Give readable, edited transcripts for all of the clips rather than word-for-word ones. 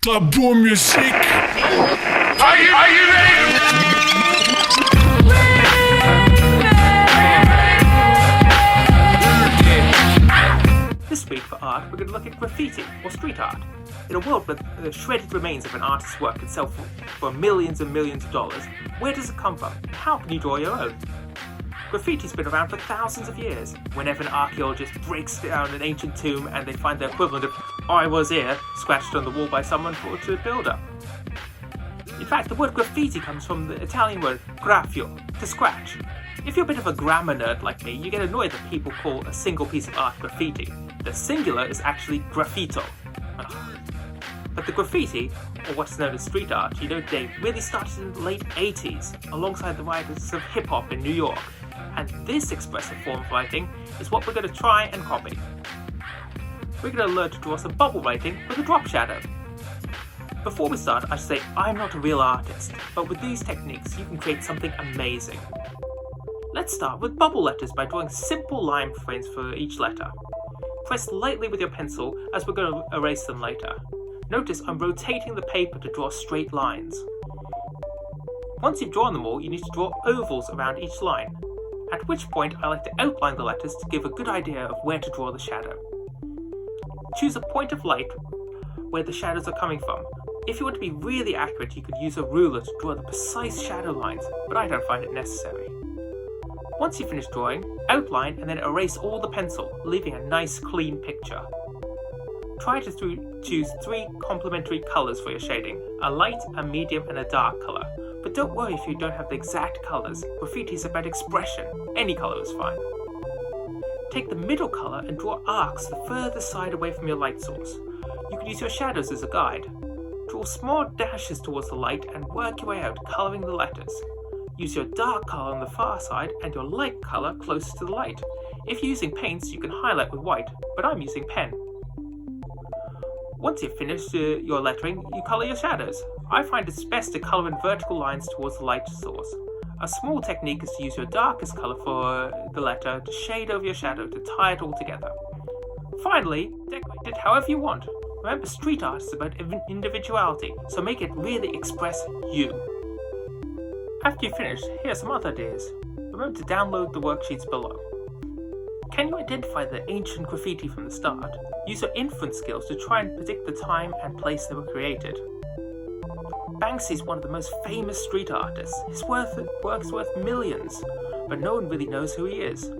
TABU MUSIQUE. Are you ready? This week for art, we're going to look at graffiti, or street art. In a world where the shredded remains of an artist's work can sell for millions and millions of dollars, where does it come from, and how can you draw your own? Graffiti's been around for thousands of years. Whenever an archaeologist breaks down an ancient tomb and they find the equivalent of "I was here" scratched on the wall by someone to a builder. In fact, the word graffiti comes from the Italian word graffio, to scratch. If you're a bit of a grammar nerd like me, you get annoyed that people call a single piece of art graffiti. The singular is actually graffito. But the graffiti, or what's known as street art, today really started in the late 80s, alongside the rise of hip-hop in New York. And this expressive form of writing is what we're going to try and copy. We're going to learn to draw some bubble writing with a drop shadow. Before we start, I should say I'm not a real artist, but with these techniques you can create something amazing. Let's start with bubble letters by drawing simple line frames for each letter. Press lightly with your pencil as we're going to erase them later. Notice I'm rotating the paper to draw straight lines. Once you've drawn them all, you need to draw ovals around each line, at which point I like to outline the letters to give a good idea of where to draw the shadow. Choose a point of light where the shadows are coming from. If you want to be really accurate, you could use a ruler to draw the precise shadow lines, but I don't find it necessary. Once you finish drawing, outline and then erase all the pencil, leaving a nice clean picture. Try to choose 3 complementary colours for your shading, a light, a medium and a dark colour. But don't worry if you don't have the exact colours. Graffiti is about expression. Any colour is fine. Take the middle colour and draw arcs the furthest side away from your light source. You can use your shadows as a guide. Draw small dashes towards the light and work your way out, colouring the letters. Use your dark colour on the far side and your light colour closest to the light. If you're using paints, you can highlight with white, but I'm using pen. Once you've finished your lettering, you colour your shadows. I find it's best to colour in vertical lines towards the light source. A small technique is to use your darkest colour for the letter to shade over your shadow to tie it all together. Finally, decorate it however you want. Remember, street art is about individuality, so make it really express you. After you've finished, here are some other ideas. Remember to download the worksheets below. Can you identify the ancient graffiti from the start? Use your inference skills to try and predict the time and place they were created. Banksy is one of the most famous street artists. His work is worth millions, but no one really knows who he is.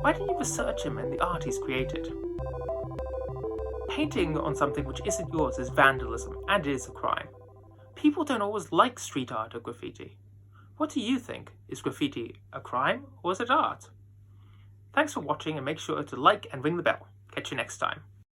Why don't you research him and the art he's created? Painting on something which isn't yours is vandalism, and it is a crime. People don't always like street art or graffiti. What do you think? Is graffiti a crime or is it art? Thanks for watching and make sure to like and ring the bell. Catch you next time.